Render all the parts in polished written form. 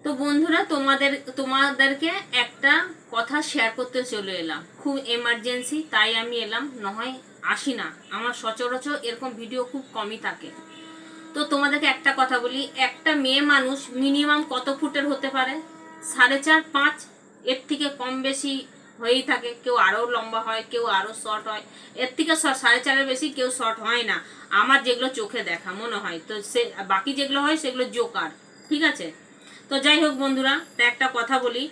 তো বন্ধুরা তোমাদেরকে একটা কথা শেয়ার করতে চলে এলাম, খুব এমার্জেন্সি, তাই আমি এলাম, নয় আসি না। আমার সচরাচর এরকম ভিডিও খুব কমই থাকে। তো তোমাদেরকে একটা কথা বলি, একটা মেয়ে মানুষ মিনিমাম কত ফুটের হতে পারে? 4.5 5, এর থেকে কম বেশি হয়েই থাকে। কেউ আরও লম্বা হয়, কেউ আরও শর্ট হয়, এর থেকে 4.5-এর বেশি কেউ শর্ট হয় না, আমার যেগুলো চোখে দেখা মনে হয়। তো সে বাকি যেগুলো হয় সেগুলো জোকার, ঠিক আছে? তো যাই হোক বন্ধুরা, তা একটা কথা বলি,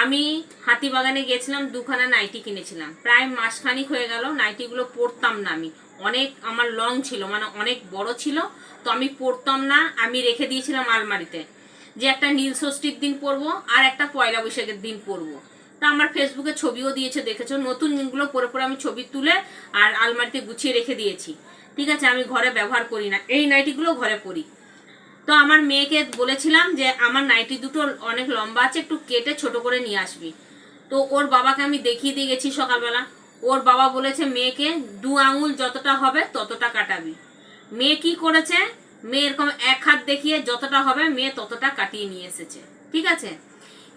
আমি হাতিবাগানে গেছিলাম, 2খানা নাইটি কিনেছিলাম, প্রায় মাসখানিক হয়ে গেল। নাইটিগুলো পরতাম না আমি, অনেক আমার লং ছিল, মানে অনেক বড় ছিল, তো আমি পরতাম না, আমি রেখে দিয়েছিলাম আলমারিতে, যে একটা নীল ষষ্ঠীর দিন পরবো আর একটা পয়লা বৈশাখের দিন পরবো। তা আমার ফেসবুকে ছবিও দিয়েছে, দেখেছো, নতুনগুলো পরে পরে আমি ছবি তুলে আর আলমারিতে গুছিয়ে রেখে দিয়েছি, ঠিক আছে? আমি ঘরে ব্যবহার করি না, এই নাইটিগুলো ঘরে পরি। তো আমার মেয়েকে বলেছিলাম যে আমার নাইটি দুটো অনেক লম্বা আছে, একটু কেটে ছোট করে নিয়ে আসবি। তো ওর বাবাকে আমি দেখিয়ে দিয়ে গেছি সকালবেলা, ওর বাবা বলেছে মেয়েকে 2 আঙুল যতটা হবে ততটা কাটাবি। মেয়ে কি করেছে, মেয়ে এরকম এক হাত দেখিয়ে যতটা হবে মেয়ে ততটা কাটিয়ে নিয়ে এসেছে, ঠিক আছে?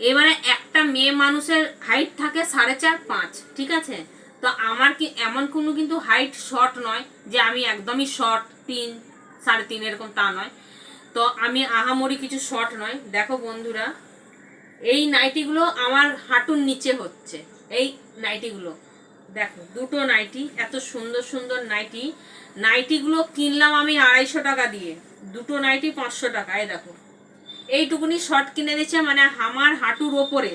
এবারে একটা মেয়ে মানুষের হাইট থাকে 4.5 5, ঠিক আছে? তো আমার কি এমন কোনো কিন্তু হাইট শর্ট নয় যে আমি একদমই শর্ট 3 3.5 এরকম, তা নয়। তো আমি আহামরি কিছু শর্ট নয়। দেখো বন্ধুরা, এই নাইটিগুলো আমার হাঁটুর নিচে হচ্ছে, এই নাইটিগুলো দেখো, দুটো নাইটি, এত সুন্দর সুন্দর নাইটি। নাইটিগুলো কিনলাম আমি 250 টাকা দিয়ে, দুটো নাইটি 500 টাকা। এই দেখো, এইটুকুনি শর্ট কিনে দিচ্ছে, মানে আমার হাঁটুর ওপরে।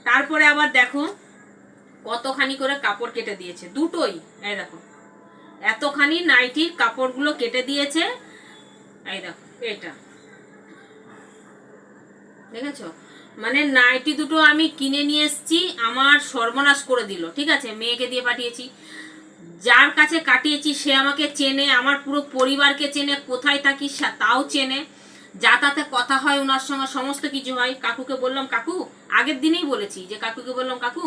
তারপরে আবার দেখো কতখানি করে কাপড় কেটে দিয়েছে, দুটোই। এই দেখো, এতখানি নাইটির কাপড়গুলো কেটে দিয়েছে। এই দেখো, এটা দেখেছো? মানে নাইটি দুটো আমি কিনে নিয়ে এসেছি, আমার সর্বনাশ করে দিল, ঠিক আছে? মেয়েকে দিয়ে পাঠিয়েছি, যার কাছে কাটিয়েছি সে আমাকে চেনে, আমার পুরো পরিবারকে চেনে, কোথায় থাকি তাও চেনে, যাতায়াতে কথা হয় ওনার সঙ্গে, সমস্ত কিছু হয়। কাকুকে বললাম, কাকু, আগের দিনেই বলেছি যে কাকুকে বললাম, কাকু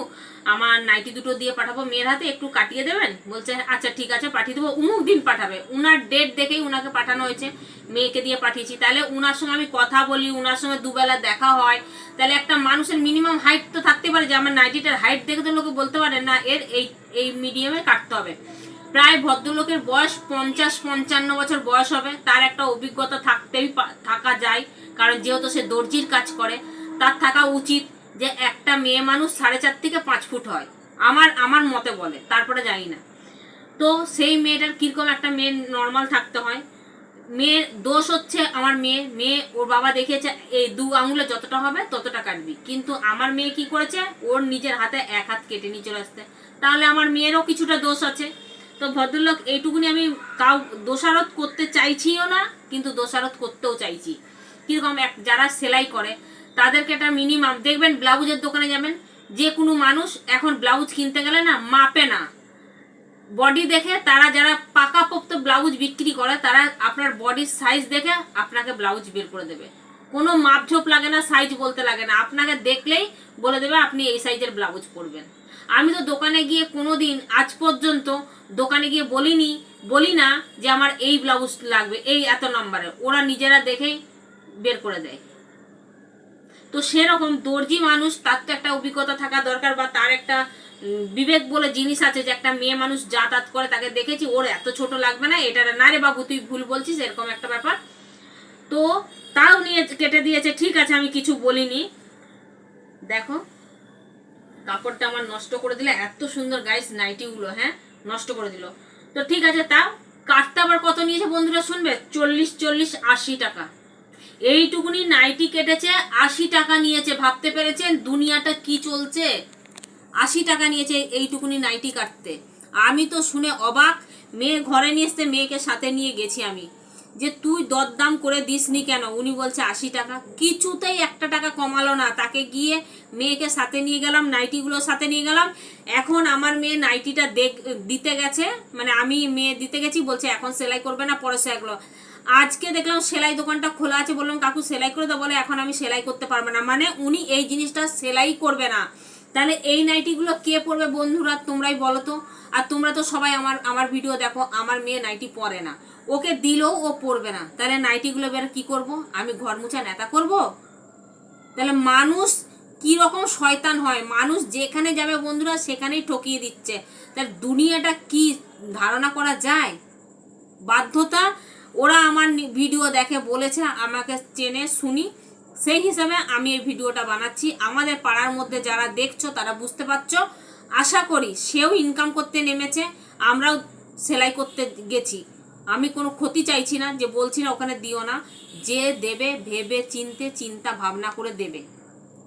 আমার নাইটি দুটো দিয়ে পাঠাবো মেয়ের হাতে, একটু কাটিয়ে দেবেন? বলছে আচ্ছা ঠিক আছে, পাঠিয়ে দেবো, উমুক দিন পাঠাবে। উনার ডেট দেখেই উনাকে পাঠানো হয়েছে, মেয়েকে দিয়ে পাঠিয়েছি। তাহলে উনার সঙ্গে আমি কথা বলি, উনার সঙ্গে দুবেলা দেখা হয়, তাহলে একটা মানুষের মিনিমাম হাইট তো থাকতে পারে, যে আমার নাইটিটার হাইট দেখে তো লোকে বলতে পারে না এর এই এই মিডিয়ামে কাটতে হবে। প্রায় ভদ্রলোকের বয়স 50-55 বছর বয়স হবে, তার একটা অভিজ্ঞতা থাকা যায়, কারণ যেহেতু সে দর্জির কাজ করে, তার থাকা উচিত যে একটা মেয়ে মানুষ 4.5 থেকে 5 ফুট হয়, আমার আমার মতে বলে, তারপরে জানি না। তো সেই মেয়েটার কিরকম একটা মেয়ে নর্মাল থাকতে হয়। মেয়ের দোষ হচ্ছে আমার মেয়ে ওর বাবা দেখিয়েছে এই 2 আঙুলে যতটা হবে ততটা কাটবি, কিন্তু আমার মেয়ে কি করেছে, ওর নিজের হাতে এক হাত কেটে নিয়ে চলে আসতে, তাহলে আমার মেয়েরও কিছুটা দোষ আছে। তো ভদ্রলোক, এইটুকুনি আমি কাউ দোষারোপ করতে চাইছিও না, কিন্তু দোষারোপ করতেও চাইছি। কীরকম, যারা সেলাই করে তাদেরকে একটা মিনিমাম দেখবেন, ব্লাউজের দোকানে যাবেন, যে কোনো মানুষ এখন ব্লাউজ কিনতে গেলে না মাপে না, বডি দেখে, তারা যারা পাকাপোক্ত ব্লাউজ বিক্রি করে তারা আপনার বডির সাইজ দেখে আপনাকে ব্লাউজ বের করে দেবে, কোনো মাপঝোপ লাগে না, সাইজ বলতে লাগে না, আপনাকে দেখলেই বলে দেবে আপনি এই সাইজের ব্লাউজ পরবেন। আমি তো দোকানে গিয়ে কোনোদিন আজ পর্যন্ত দোকানে গিয়ে বলি না যে আমার এই ব্লাউজ লাগবে, এই এত নম্বরের, ওরা নিজেরা দেখেই বের করে দেয়। তো সেরকম দর্জি মানুষ, তার তো একটা অভিজ্ঞতা থাকা দরকার, বা তার একটা বিবেক বলে জিনিস আছে, যে একটা মেয়ে মানুষ যাতায়াত করে তাকে দেখেছি, ওর এত ছোট লাগবে না, এটা না রে বাবু তুই ভুল বলছিস, এরকম একটা ব্যাপার। তো তাও নিয়ে কেটে দিয়েছে, ঠিক আছে, আমি কিছু বলিনি। দেখো কাপড়টা আমার নষ্ট করে দিলে, এত সুন্দর গাইস নাইটিগুলো, হ্যাঁ নষ্ট করে দিল। তো ঠিক আছে, তাও কাটতে আবার কত নিয়েছে বন্ধুরা শুনবে, 40-80 টাকা। এইটুকুনি নাইটি কেটেছে, 80 টাকা নিয়েছে। ভাবতে পেরেছেন দুনিয়াটা কি চলছে? 80 টাকা নিয়েছে এইটুকুনি নাইটি কাটতে। আমি তো শুনে অবাক। মেয়ে ঘরে নিয়ে এসতে, মেয়েকে সাথে নিয়ে গেছি আমি, যে তুই দরদাম করে দিসনি কেন? উনি বলছে 80 টাকা। কিছুতেই 1 টাকা কমালো না। তাকে গিয়ে মেয়েকে সাথে নিয়ে গেলাম, নাইটিগুলো সাথে নিয়ে গেলাম। এখন আমার মেয়ে নাইটিটা দিতে গেছে, মানে আমি মেয়ে দিতে গেছি, বলছে এখন সেলাই করবে না, পরে সেলাইগুলো। আজকে দেখলাম সেলাই দোকানটা খোলা আছে, বললাম কাকু সেলাই করে দাও, বলে এখন আমি সেলাই করতে পারবো না। মানে উনি এই জিনিসটা সেলাই করবে না। তাহলে এই নাইটিগুলো কে পরবে বন্ধুরা, তোমরাই বলো তো। আর তোমরা তো সবাই আমার ভিডিও দেখো, আমার মেয়ে নাইটি পরে না, ওকে দিলেও ও পরবে না, তাহলে নাইটিগুলো বের কি করব? আমি ঘর মুছা নেতা করব? তাহলে মানুষ কি রকম শয়তান হয়, মানুষ যেখানে যাবে বন্ধুরা সেখানেই ঠকিয়ে দিচ্ছে। তাহলে দুনিয়াটা কি ধারণা করা যায়? বাধ্যতা, ওরা আমার ভিডিও দেখে বলেছে, আমাকে চেনে শুনি, সেই হিসাবে আমি এই ভিডিওটা বানাচ্ছি। আমাদের পাড়ার মধ্যে যারা দেখছো তারা বুঝতে পারছো, আশা করি সেও ইনকাম করতে নেমেছে, আমরাও সেলাই করতে গেছি। আমি কোনো ক্ষতি চাইছি না, যে বলছি না ওখানে দিও না, যে দেবে ভেবে চিন্তা ভাবনা করে দেবে,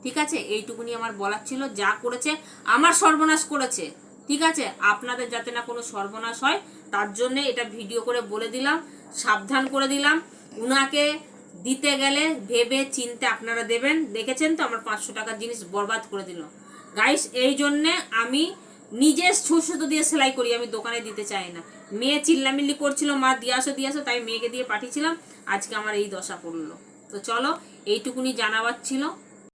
ঠিক আছে? এইটুকুনি আমার বলার ছিল। যা করেছে আমার সর্বনাশ করেছে, ঠিক আছে? আপনাদের যাতে না কোনো সর্বনাশ হয় তার জন্যে এটা ভিডিও করে বলে দিলাম, সাবধান করে দিলাম। উনাকে দিতে গেলে ভেবে চিন্তে আপনারা দেবেন। দেখেছেন তো আমার 500 টাকার জিনিস বরবাদ করে দিল গাইস। এই জন্যে আমি নিজে সুতো দিয়ে সেলাই করি, আমি দোকানে দিতে চাই না। মেয়ে চিল্লামিল্লি করছিল, মা দিয়ে আসো, তাই মেয়েকে দিয়ে পাঠিয়েছিলাম। আজকে আমার এই দশা পড়লো। তো চলো, এইটুকুনি জানাবার ছিল।